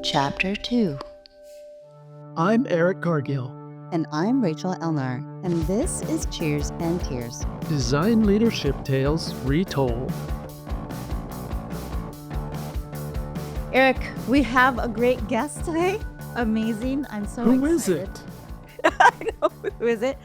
Chapter 2. I'm Eric Cargill. And I'm Rachel Elnar, and this is Cheers and Tears. Design Leadership Tales Retold. Eric, we have a great guest today. Amazing. I'm so Who excited. is it? I know. Who is it?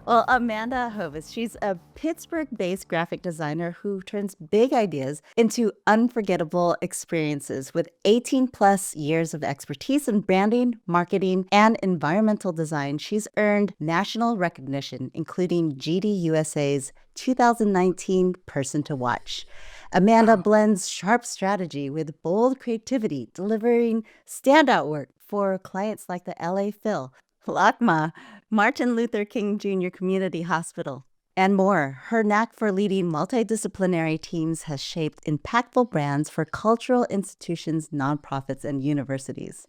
Well, Amanda Hovest. She's a Pittsburgh-based graphic designer who turns big ideas into unforgettable experiences. With 18 plus years of expertise in branding, marketing, and environmental design, she's earned national recognition, including GDUSA's 2019 Person to Watch. Amanda blends sharp strategy with bold creativity, delivering standout work for clients like the LA Phil, LACMA, Martin Luther King Jr. Community Hospital, and more. Her knack for leading multidisciplinary teams has shaped impactful brands for cultural institutions, nonprofits, and universities.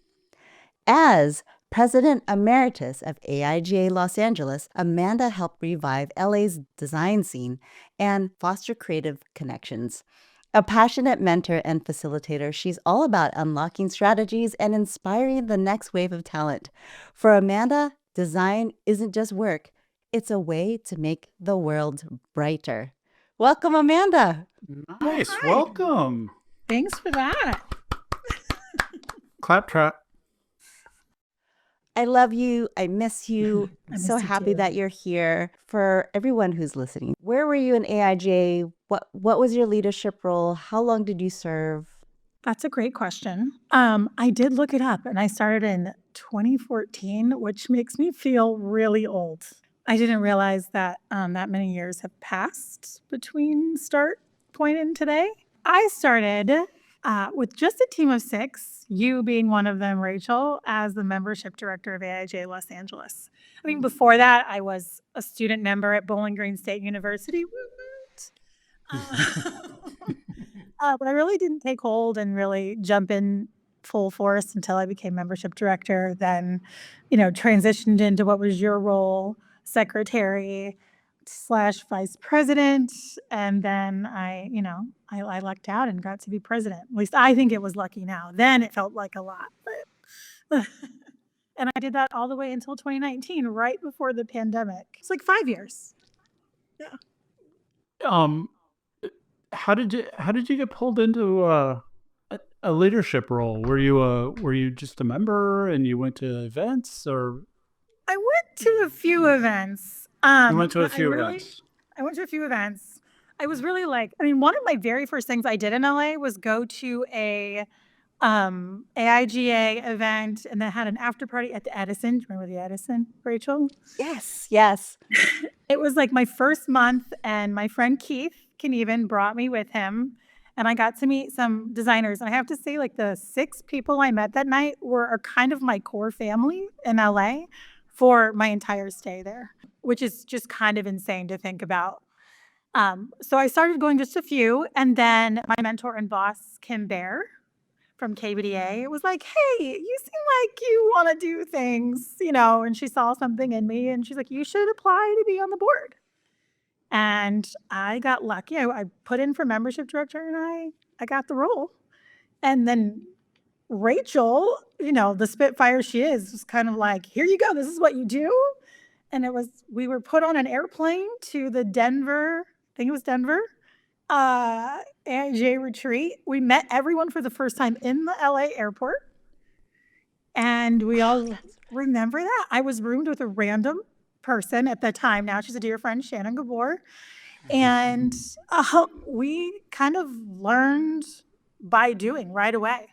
As President Emeritus of AIGA Los Angeles, Amanda helped revive LA's design scene and foster creative connections. A passionate mentor and facilitator, she's all about unlocking strategies and inspiring the next wave of talent. For Amanda, design isn't just work, it's a way to make the world brighter. Welcome, Amanda. Nice. Hi. Welcome. Thanks for that. Clap trap. I love you. I miss you. I miss So you happy too. that you're here. For everyone who's listening, where were you in AIJ? What was your leadership role? How long did you serve? That's a great question. I did look it up and I started in 2014, which makes me feel really old. I didn't realize that that many years have passed between start point and today. I started with just a team of 6, you being one of them, Rachel, as the membership director of AIGA Los Angeles. I think before that, I was a student member at Bowling Green State University. But I really didn't take hold and really jump in full force until I became membership director, then, transitioned into what was your role, secretary / vice president. And then I lucked out and got to be president. At least I think it was lucky now. Then it felt like a lot. But and I did that all the way until 2019, right before the pandemic. It's like 5 years. How did you get pulled into a leadership role? Were you just a member and you went to events, or I went to a few events. you went to a but few events? I went to a few events. I was really one of my very first things I did in LA was go to a AIGA event, and then had an after party at the Edison. Do you remember the Edison, Rachel? Yes. It was like my first month, and my friend Keith Knieven brought me with him, and I got to meet some designers. And I have to say, the 6 people I met that night are kind of my core family in LA for my entire stay there, which is just kind of insane to think about. So I started going just a few, and then my mentor and boss, Kim Bear from KBDA, was like, hey, you seem like you want to do things, and she saw something in me, and she's like, you should apply to be on the board. And I got lucky. I put in for membership director, and I got the role. And then Rachel, the Spitfire she is, was kind of like, here you go, this is what you do. And we were put on an airplane to the Denver, I think it was Denver, AIJ retreat. We met everyone for the first time in the LA airport. And we all remember that. I was roomed with a random person at the time. Now she's a dear friend, Shannon Gabor. And we kind of learned by doing right away.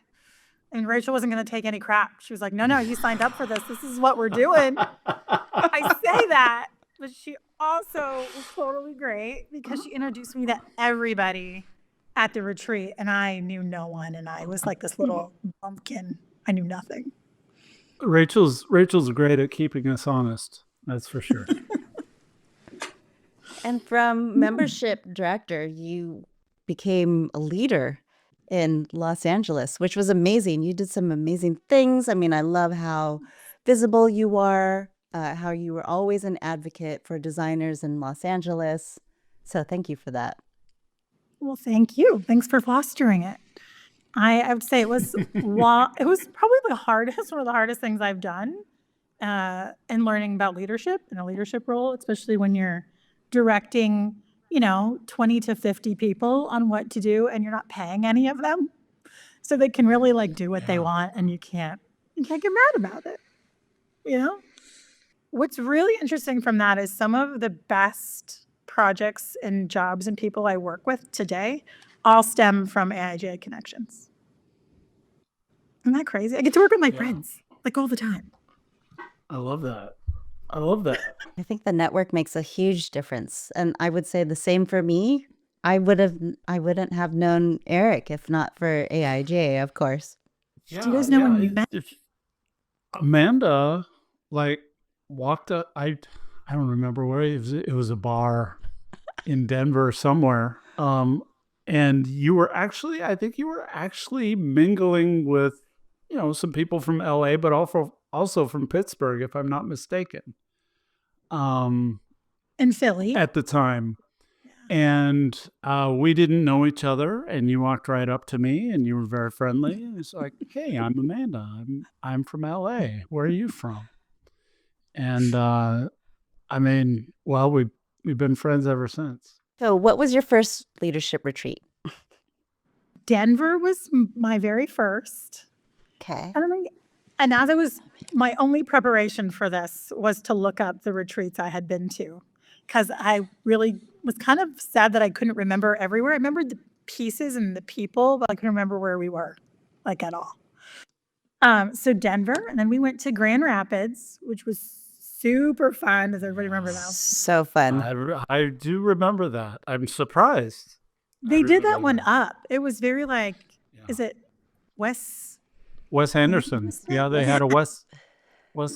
And Rachel wasn't going to take any crap. She was like, no, you signed up for this. This is what we're doing. I say that, but she also was totally great because she introduced me to everybody at the retreat, and I knew no one, and I was like this little bumpkin. I knew nothing. Rachel's great at keeping us honest. That's for sure. And from membership director, you became a leader in Los Angeles, which was amazing. You did some amazing things. I mean, I love how visible you are, how you were always an advocate for designers in Los Angeles. So thank you for that. Well, thank you. Thanks for fostering it. I would say it was it was probably one of the hardest things I've done in learning about leadership in a leadership role, especially when you're directing, 20 to 50 people on what to do and you're not paying any of them. So they can really like do what they Yeah. want and you can't get mad about it, you know? What's really interesting from that is some of the best projects and jobs and people I work with today all stem from AIGA connections. Isn't that crazy? I get to work with my Yeah. friends like all the time. I love that. I love that. I think the network makes a huge difference. And I would say the same for me. I wouldn't have known Eric if not for AIJ, of course. Do you guys know when we met? Amanda, like, walked up. I don't remember where it was a bar in Denver somewhere. And you were actually, I think you were actually mingling with, some people from LA, but also from Pittsburgh, if I'm not mistaken. In Philly. At the time. And we didn't know each other, and you walked right up to me, and you were very friendly. And it's like, "Hey, I'm Amanda. I'm from LA. Where are you from?" And I mean, well, we've been friends ever since. So, what was your first leadership retreat? Denver was my very first. Okay. And as I was, my only preparation for this was to look up the retreats I had been to, because I really was kind of sad that I couldn't remember everywhere. I remembered the pieces and the people, but I couldn't remember where we were, like at all. So Denver, and then we went to Grand Rapids, which was super fun. Does everybody remember that? So fun. I do remember that. I'm surprised. They did that one up. It was very like, is it Wes Anderson. Yeah, they had a Wes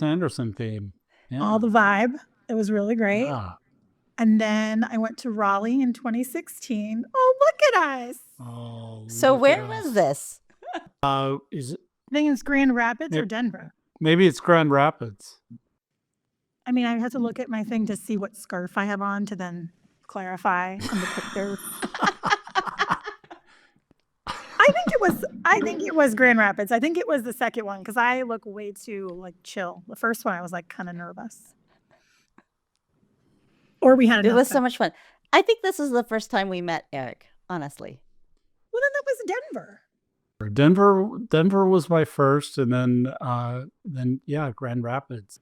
Anderson theme. Yeah. All the vibe. It was really great. Yeah. And then I went to Raleigh in 2016. Oh, look at us. Oh, So, look where at was us. this? Is it? I think it's Grand Rapids or Denver. Maybe it's Grand Rapids. I mean, I had to look at my thing to see what scarf I have on to then clarify on the picture. I think it was Grand Rapids. I think it was the second one because I look way too like chill. The first one I was like kind of nervous. Or we had It was so much fun. I think this is the first time we met Eric, honestly. Well, then that was Denver. Denver was my first, and then Grand Rapids.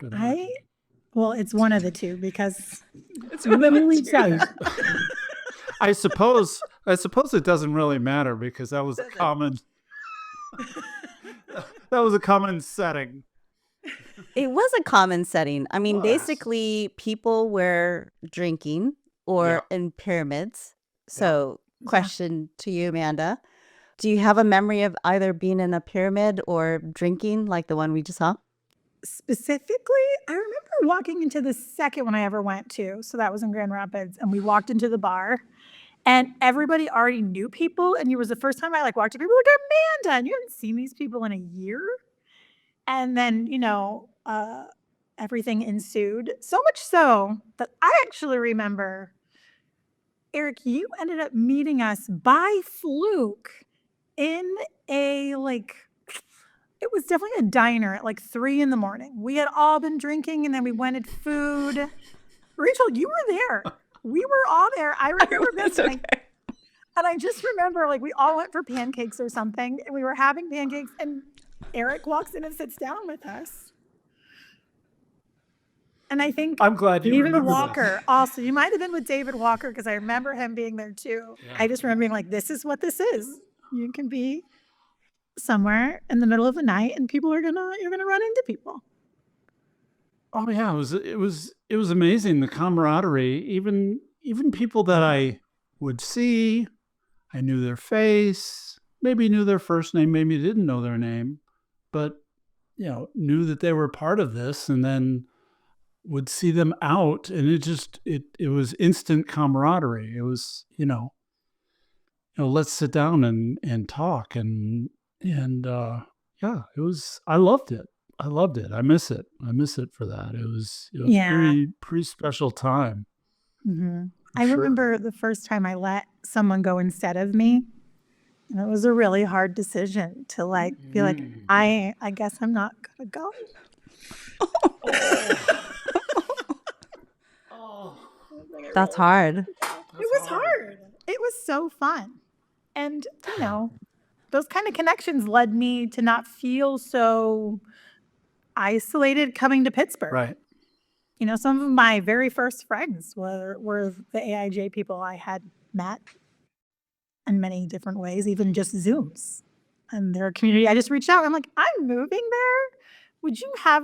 Well, it's one of the two because it's really sad. I suppose it doesn't really matter because that was a common setting. It was a common setting. I mean, basically, people were drinking or in pyramids. So, question to you, Amanda. Do you have a memory of either being in a pyramid or drinking like the one we just saw? Specifically, I remember walking into the second one I ever went to. So that was in Grand Rapids. And we walked into the bar. And everybody already knew people. And it was the first time I walked to people like, Amanda, and you haven't seen these people in a year. And then, everything ensued. So much so that I actually remember, Eric, you ended up meeting us by fluke in a, it was definitely a diner at 3 a.m. We had all been drinking and then we wanted food. Rachel, you were there. We were all there. I remember this. Okay. And I just remember we all went for pancakes or something and we were having pancakes and Eric walks in and sits down with us. And I think I'm glad you David remember Walker that. also, you might have been with David Walker because I remember him being there too. Yeah. I just remember being this is what this is. You can be somewhere in the middle of the night and you're gonna run into people. Oh yeah, it was amazing, the camaraderie. Even people that I would see, I knew their face, maybe knew their first name, maybe didn't know their name, but knew that they were part of this, and then would see them out, and it was instant camaraderie. It was let's sit down and talk, and it was. I loved it. I miss it for that. It was pretty special time. Mm-hmm. I remember the first time I let someone go instead of me. And it was a really hard decision to like be like, I guess I'm not gonna go. That's hard. It was hard. It was so fun. And, those kind of connections led me to not feel so isolated coming to Pittsburgh. Right. Some of my very first friends were the AIJ people I had met in many different ways, even just Zooms. And their community, I just reached out. I'm like, I'm moving there. Would you have,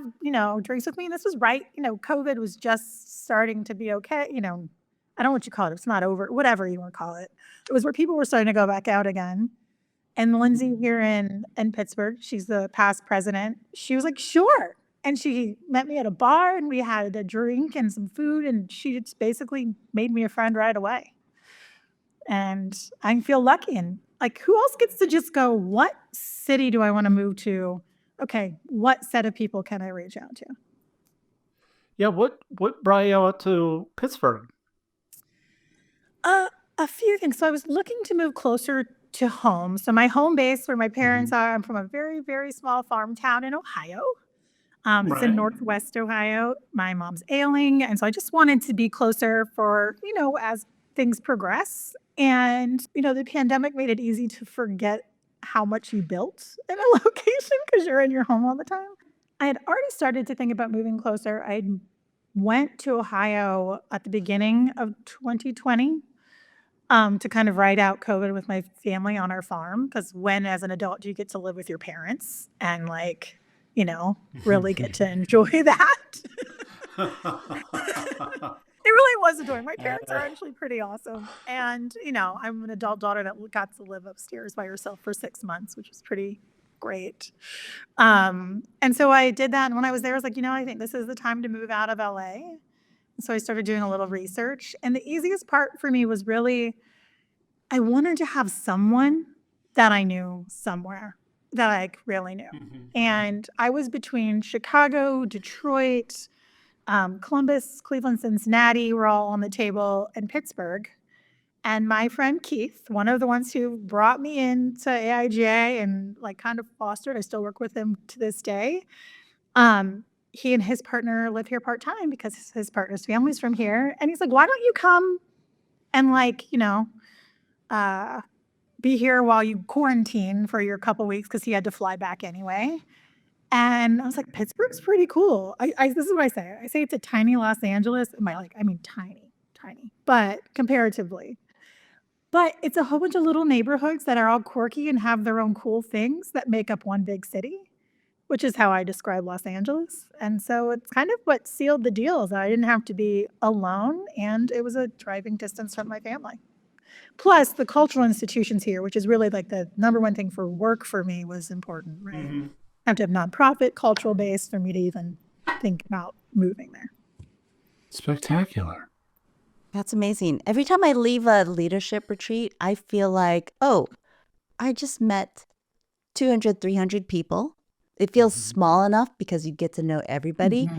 drinks with me? And this was right, COVID was just starting to be okay. I don't know what you call it. It's not over, whatever you want to call it. It was where people were starting to go back out again. And Lindsay here in Pittsburgh, she's the past president. She was like, sure. And she met me at a bar and we had a drink and some food. And she just basically made me a friend right away. And I feel lucky. And like, who else gets to just go, what city do I want to move to? Okay, what set of people can I reach out to? Yeah, what brought you out to Pittsburgh? A few things. So I was looking to move closer to home. So my home base, where my parents are, I'm from a very, very small farm town in Ohio. It's in Northwest Ohio. My mom's ailing, and so I just wanted to be closer for, as things progress. And, the pandemic made it easy to forget how much you built in a location because you're in your home all the time. I had already started to think about moving closer. I went to Ohio at the beginning of 2020 to kind of ride out COVID with my family on our farm. Because when, as an adult, do you get to live with your parents and really get to enjoy that? It really was adoring. My parents are actually pretty awesome. And, I'm an adult daughter that got to live upstairs by herself for 6 months, which was pretty great. And so I did that. And when I was there, I was like, I think this is the time to move out of LA. So I started doing a little research. And the easiest part for me was really, I wanted to have someone that I knew somewhere that I really knew. And I was between Chicago, Detroit, Columbus, Cleveland, Cincinnati were all on the table, and Pittsburgh. And my friend Keith, one of the ones who brought me into AIGA and kind of fostered, I still work with him to this day. He and his partner live here part-time because his partner's family's from here. And he's like, why don't you come and be here while you quarantine for your couple weeks, because he had to fly back anyway. And I was like, Pittsburgh's pretty cool. This is what I say. I say it's a tiny Los Angeles. Tiny, but comparatively. But it's a whole bunch of little neighborhoods that are all quirky and have their own cool things that make up one big city, which is how I describe Los Angeles. And so it's kind of what sealed the deal, is that I didn't have to be alone, and it was a driving distance from my family. Plus, the cultural institutions here, which is really the number one thing for work for me, was important, right? I have to have nonprofit, cultural base for me to even think about moving there. Spectacular. That's amazing. Every time I leave a leadership retreat, I feel like, oh, I just met 200, 300 people. It feels small enough because you get to know everybody.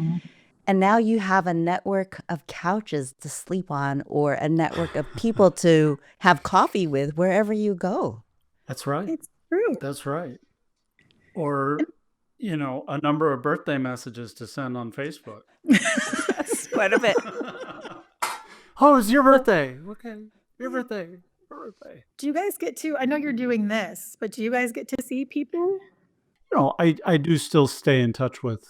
And now you have a network of couches to sleep on, or a network of people to have coffee with wherever you go. That's right. It's true. That's right. Or, a number of birthday messages to send on Facebook. That's quite a bit. Oh, it's your birthday. Okay. Your birthday. Do you guys get to, I know you're doing this, but do you guys get to see people? I do still stay in touch with,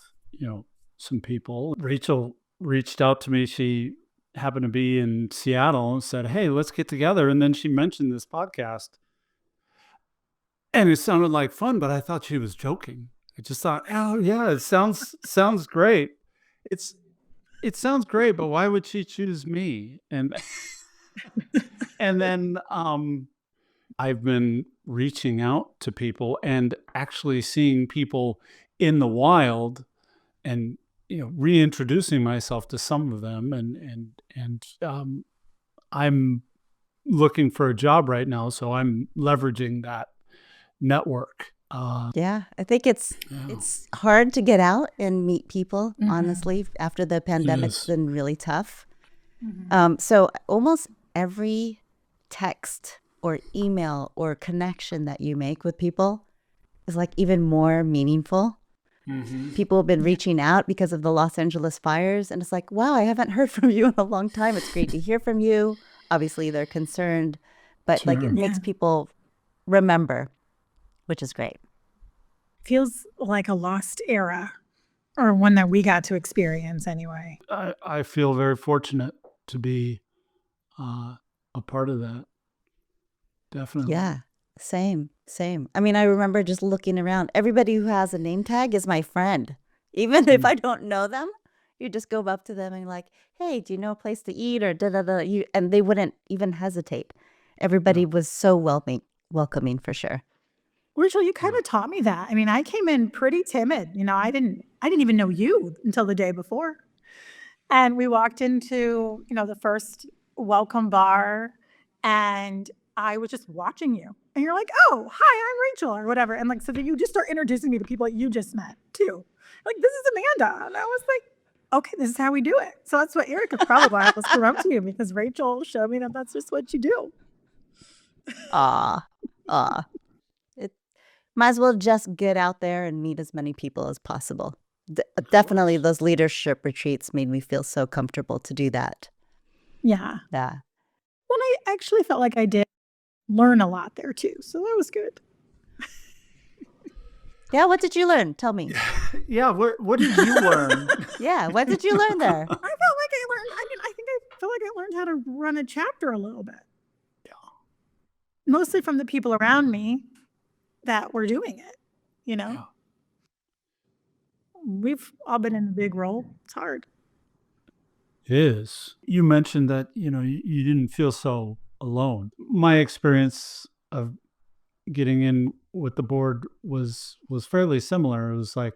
some people. Rachel reached out to me. She happened to be in Seattle and said, hey, let's get together. And then she mentioned this podcast. And it sounded like fun, but I thought she was joking. I just thought, oh yeah, it sounds great. It sounds great, but why would she choose me? And then I've been reaching out to people and actually seeing people in the wild, and reintroducing myself to some of them, and I'm looking for a job right now, so I'm leveraging that network. Yeah, I think it's hard to get out and meet people, honestly, after the pandemic's been really tough. So almost every text or email or connection that you make with people is like even more meaningful. People have been reaching out because of the Los Angeles fires. And it's like, wow, I haven't heard from you in a long time. It's great to hear from you. Obviously, they're concerned, but like it makes people remember, which is great. Feels like a lost era, or one that we got to experience anyway. I feel very fortunate to be a part of that. Definitely. Yeah, same. I mean, I remember just looking around. Everybody who has a name tag is my friend. Even if I don't know them, you just go up to them and like, hey, do you know a place to eat or da-da-da? And they wouldn't even hesitate. Everybody was so welcoming for sure. Rachel, you kind of taught me that. I mean, I came in pretty timid. I didn't even know you until the day before. And we walked into, the first welcome bar, and I was just watching you. And you're like, oh, hi, I'm Rachel, or whatever. And like, so then you just start introducing me to people that you just met too. Like, this is Amanda. And I was like, okay, this is how we do it. So that's what Erica probably was come up to you, because Rachel showed me that that's just what you do. Aw. It might as well just get out there and meet as many people as possible. Definitely those leadership retreats made me feel so comfortable to do that. Yeah. Yeah. Well, I actually felt like I did learn a lot there too. So that was good. Yeah, what did you learn? Tell me. Yeah, what did you learn? Yeah, what did you learn there? I felt like I learned, I think I feel like I learned how to run a chapter a little bit. Yeah. Mostly from the people around me that were doing it, Yeah. We've all been in a big role. It's hard. It is. You mentioned that, you didn't feel so alone. My experience of getting in with the board was fairly similar. It was like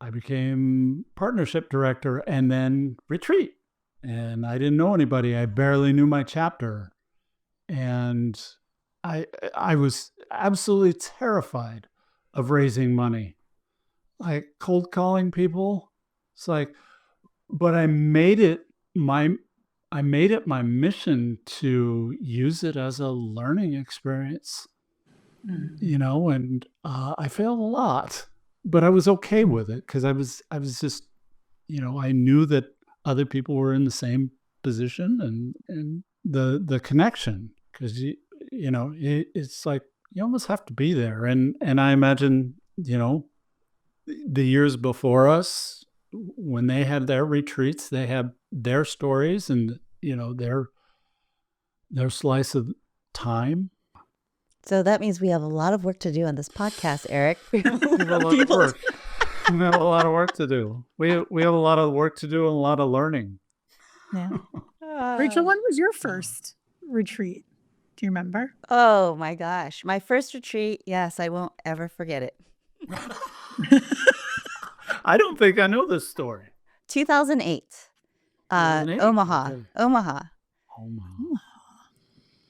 I became partnership director and then retreat. And I didn't know anybody. I barely knew my chapter. And I was absolutely terrified of raising money. Like cold calling people. It's like, but I made it my mission to use it as a learning experience. And I failed a lot, but I was okay with it because I was just, I knew that other people were in the same position, and the connection, because it's like you almost have to be there, and I imagine the years before us, when they had their retreats, they had their stories and their slice of time. So that means we have a lot of work to do on this podcast, Eric. We have a lot of work. We have a lot of work to do. We have a lot of work to do and a lot of learning. Yeah. Rachel, when was your first retreat? Do you remember? Oh my gosh. My first retreat, yes, I won't ever forget it. I don't think I know this story. 2008. 2008? Omaha. Okay. Omaha.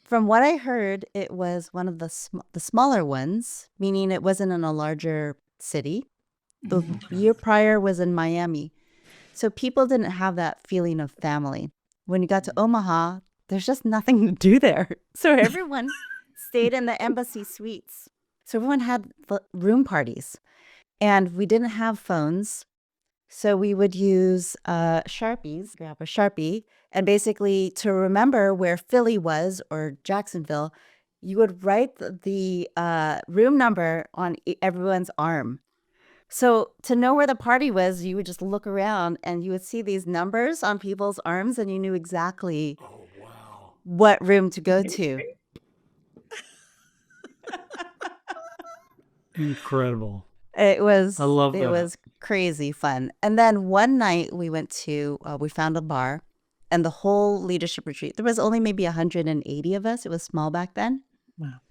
From what I heard, it was one of the smaller ones, meaning it wasn't in a larger city. The year prior was in Miami. So people didn't have that feeling of family. When you got to Omaha, there's just nothing to do there. So everyone stayed in the embassy suites. So everyone had room parties. And we didn't have phones. So we would use Sharpies, grab a Sharpie, and basically to remember where Philly was or Jacksonville, you would write the room number on everyone's arm. So to know where the party was, you would just look around and you would see these numbers on people's arms and you knew exactly what room to go to. Incredible. It was, I love that. It was crazy fun. And then one night we went to, we found a bar, and the whole leadership retreat, there was only maybe 180 of us. It was small back then. Wow.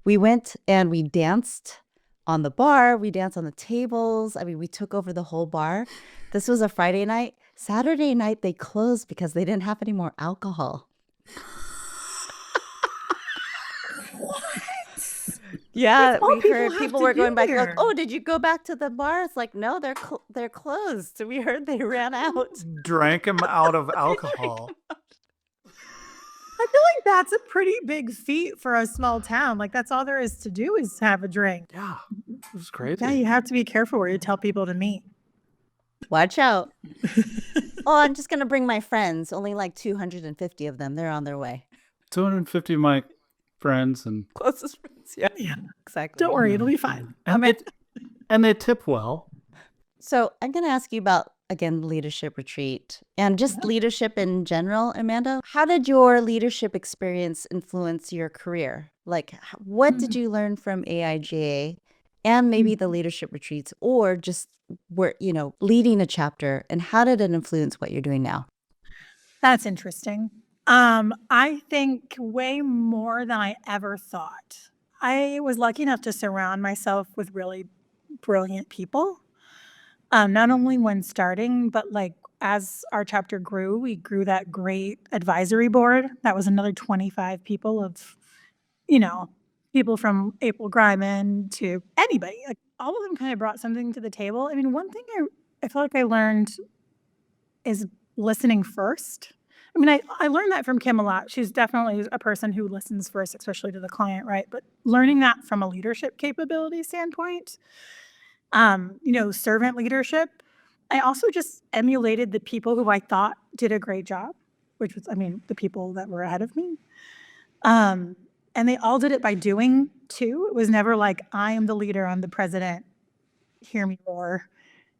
We went and we danced on the bar. We danced on the tables. I mean, we took over the whole bar. This was a Friday night. Saturday night, they closed because they didn't have any more alcohol. Yeah, we heard people were going back like, oh, did you go back to the bar? It's like, no, they're closed. So we heard they ran out. Drank him out of alcohol. I feel like that's a pretty big feat for a small town. Like that's all there is to do is have a drink. Yeah, it was crazy. Yeah, you have to be careful where you tell people to meet. Watch out. Oh, I'm just going to bring my friends. Only like 250 of them. They're on their way. 250 of my friends and Closest friends. Yeah. Yeah. Exactly. Don't worry, it'll be fine. and they tip well. So I'm going to ask you about, again, leadership retreat and just leadership in general, Amanda. How did your leadership experience influence your career? Like, what did you learn from AIGA and maybe the leadership retreats, or just leading a chapter, and how did it influence what you're doing now? That's interesting. I think way more than I ever thought. I was lucky enough to surround myself with really brilliant people. Not only when starting, but like as our chapter grew, we grew that great advisory board. That was another 25 people of, people from April Greiman to anybody. Like all of them kind of brought something to the table. I mean, one thing I feel like I learned is listening first. I mean, I learned that from Kim a lot. She's definitely a person who listens first, especially to the client, right? But learning that from a leadership capability standpoint, servant leadership. I also just emulated the people who I thought did a great job, which was, the people that were ahead of me. And they all did it by doing too. It was never like, I am the leader, I'm the president, hear me roar.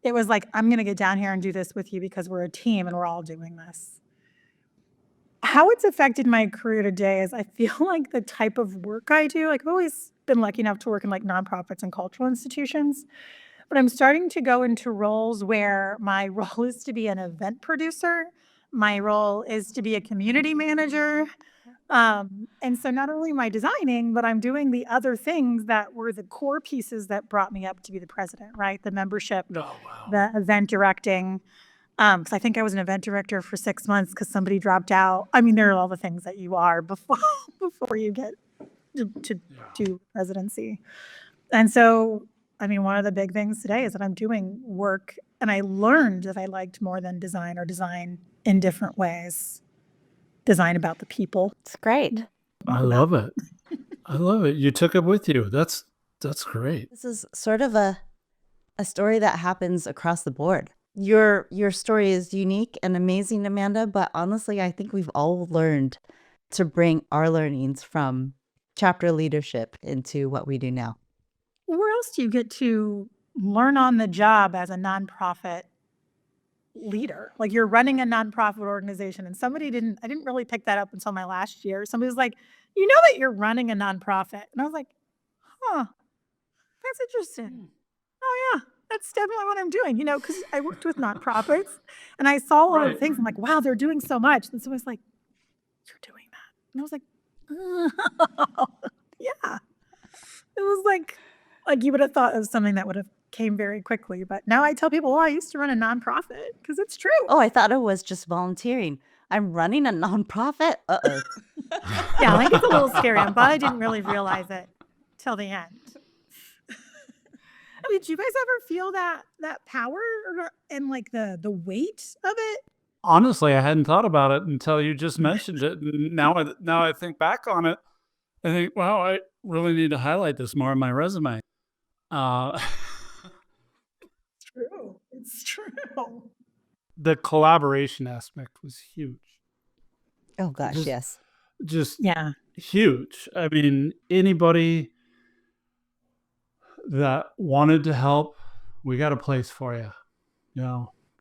It was like, I'm going to get down here and do this with you because we're a team and we're all doing this. How it's affected my career today is I feel like the type of work I do, like I've always been lucky enough to work in like nonprofits and cultural institutions, but I'm starting to go into roles where my role is to be an event producer. My role is to be a community manager. And so not only am I designing, but I'm doing the other things that were the core pieces that brought me up to be the president, right? The membership, the event directing. Because I think I was an event director for 6 months because somebody dropped out. I mean, there are all the things that you are before you get to presidency. And so, one of the big things today is that I'm doing work, and I learned that I liked more than design, or design in different ways. Design about the people. It's great. I love it. I love it. You took it with you. That's great. This is sort of a story that happens across the board. Your story is unique and amazing, Amanda, but honestly, I think we've all learned to bring our learnings from chapter leadership into what we do now. Where else do you get to learn on the job as a nonprofit leader? Like you're running a nonprofit organization, and I didn't really pick that up until my last year. Somebody was like, you know that you're running a nonprofit. And I was like, that's interesting. Oh yeah, that's definitely what I'm doing, because I worked with nonprofits and I saw all the things. I'm like, wow, they're doing so much. And someone's like, you're doing that. And I was like, yeah. It was like you would have thought of something that would have came very quickly. But now I tell people, I used to run a nonprofit, because it's true. Oh, I thought it was just volunteering. I'm running a nonprofit? Uh-oh. Yeah, like it's a little scary. I'm glad I didn't really realize it till the end. Did you guys ever feel that power and like the weight of it? Honestly, I hadn't thought about it until you just mentioned it. And now I think back on it, I think, wow, I really need to highlight this more in my resume. It's true. The collaboration aspect was huge. Oh gosh, yes. Just Yeah. huge. Anybody that wanted to help, we got a place for you.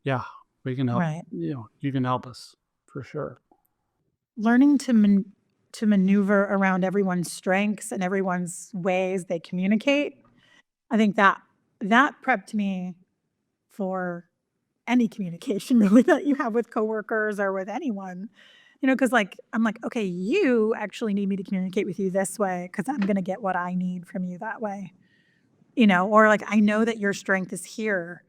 Yeah, we can help. Right. You can help us for sure. Learning to maneuver around everyone's strengths and everyone's ways they communicate. I think that prepped me for any communication really that you have with coworkers or with anyone. Because I'm like, okay, you actually need me to communicate with you this way because I'm going to get what I need from you that way. Or like, I know that your strength is here.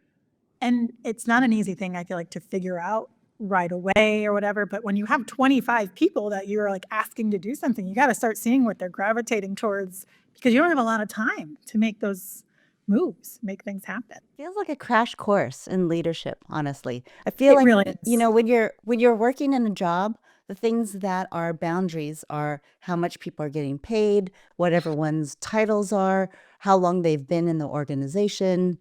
And it's not an easy thing, I feel like, to figure out right away or whatever. But when you have 25 people that you're like asking to do something, you got to start seeing what they're gravitating towards, because you don't have a lot of time to make those moves, make things happen. Feels like a crash course in leadership, honestly. I feel It like, really is. when you're working in a job, The things that are boundaries are how much people are getting paid, what everyone's titles are, how long they've been in the organization,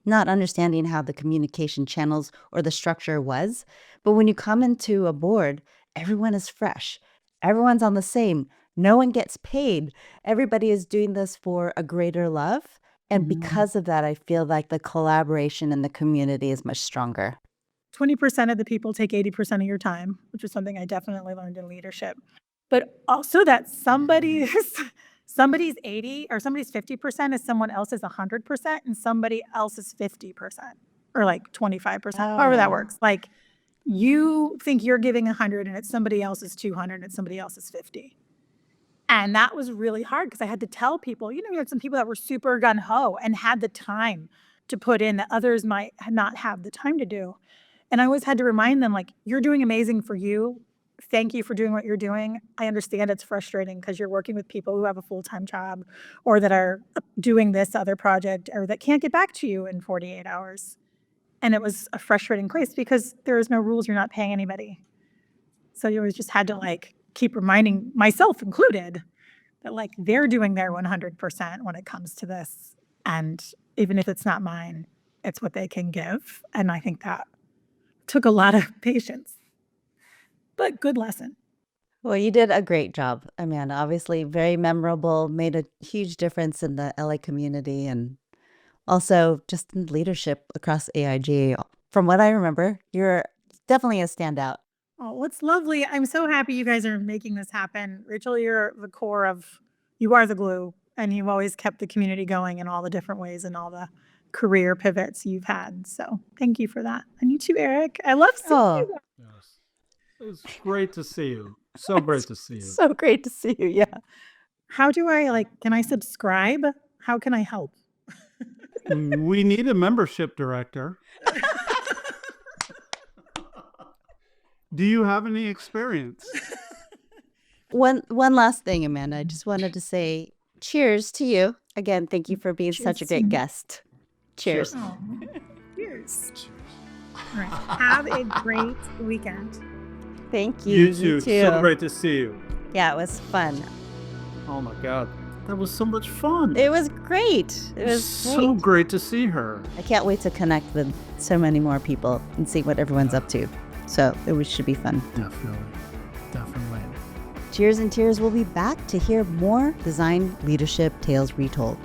not understanding how the communication channels or the structure was. But when you come into a board, everyone is fresh. Everyone's on the same. No one gets paid. Everybody is doing this for a greater love. And because of that, I feel like the collaboration in the community is much stronger. 20% of the people take 80% of your time, which is something I definitely learned in leadership. But also that somebody's 80 or somebody's 50% is someone else's 100% and somebody else's 50% or like 25%, however that works. Like you think you're giving 100 and it's somebody else's 200 and it's somebody else's 50. And that was really hard because I had to tell people, you had some people that were super gung-ho and had the time to put in that others might not have the time to do. And I always had to remind them, like, you're doing amazing for you. Thank you for doing what you're doing. I understand it's frustrating because you're working with people who have a full-time job or that are doing this other project or that can't get back to you in 48 hours. And it was a frustrating place because there is no rules. You're not paying anybody. So you always just had to like keep reminding myself included that like they're doing their 100% when it comes to this. And even if it's not mine, it's what they can give. And I think that took a lot of patience, but good lesson. Well, you did a great job, Amanda. Obviously, very memorable, made a huge difference in the LA community and also just in leadership across AIG. From what I remember, you're definitely a standout. Oh, what's lovely. I'm so happy you guys are making this happen. Rachel, you're the core of, you are the glue, and you've always kept the community going in all the different ways and all the career pivots you've had. So thank you for that. And you too, Eric. I love seeing you. Yes. It's great to see you. So great to see you. So great to see you. Yeah. How do I can I subscribe? How can I help? We need a membership director. Do you have any experience? One last thing, Amanda. I just wanted to say cheers to you. Again, thank you for being such a great guest. Cheers. Oh, cheers. All right. Have a great weekend. Thank you. You too. So great to see you. Yeah, it was fun. Oh my God. That was so much fun. It was great. It was so great to see her. I can't wait to connect with so many more people and see what everyone's up to. So it should be fun. Definitely. Cheers and Tears will be back to hear more design leadership tales retold.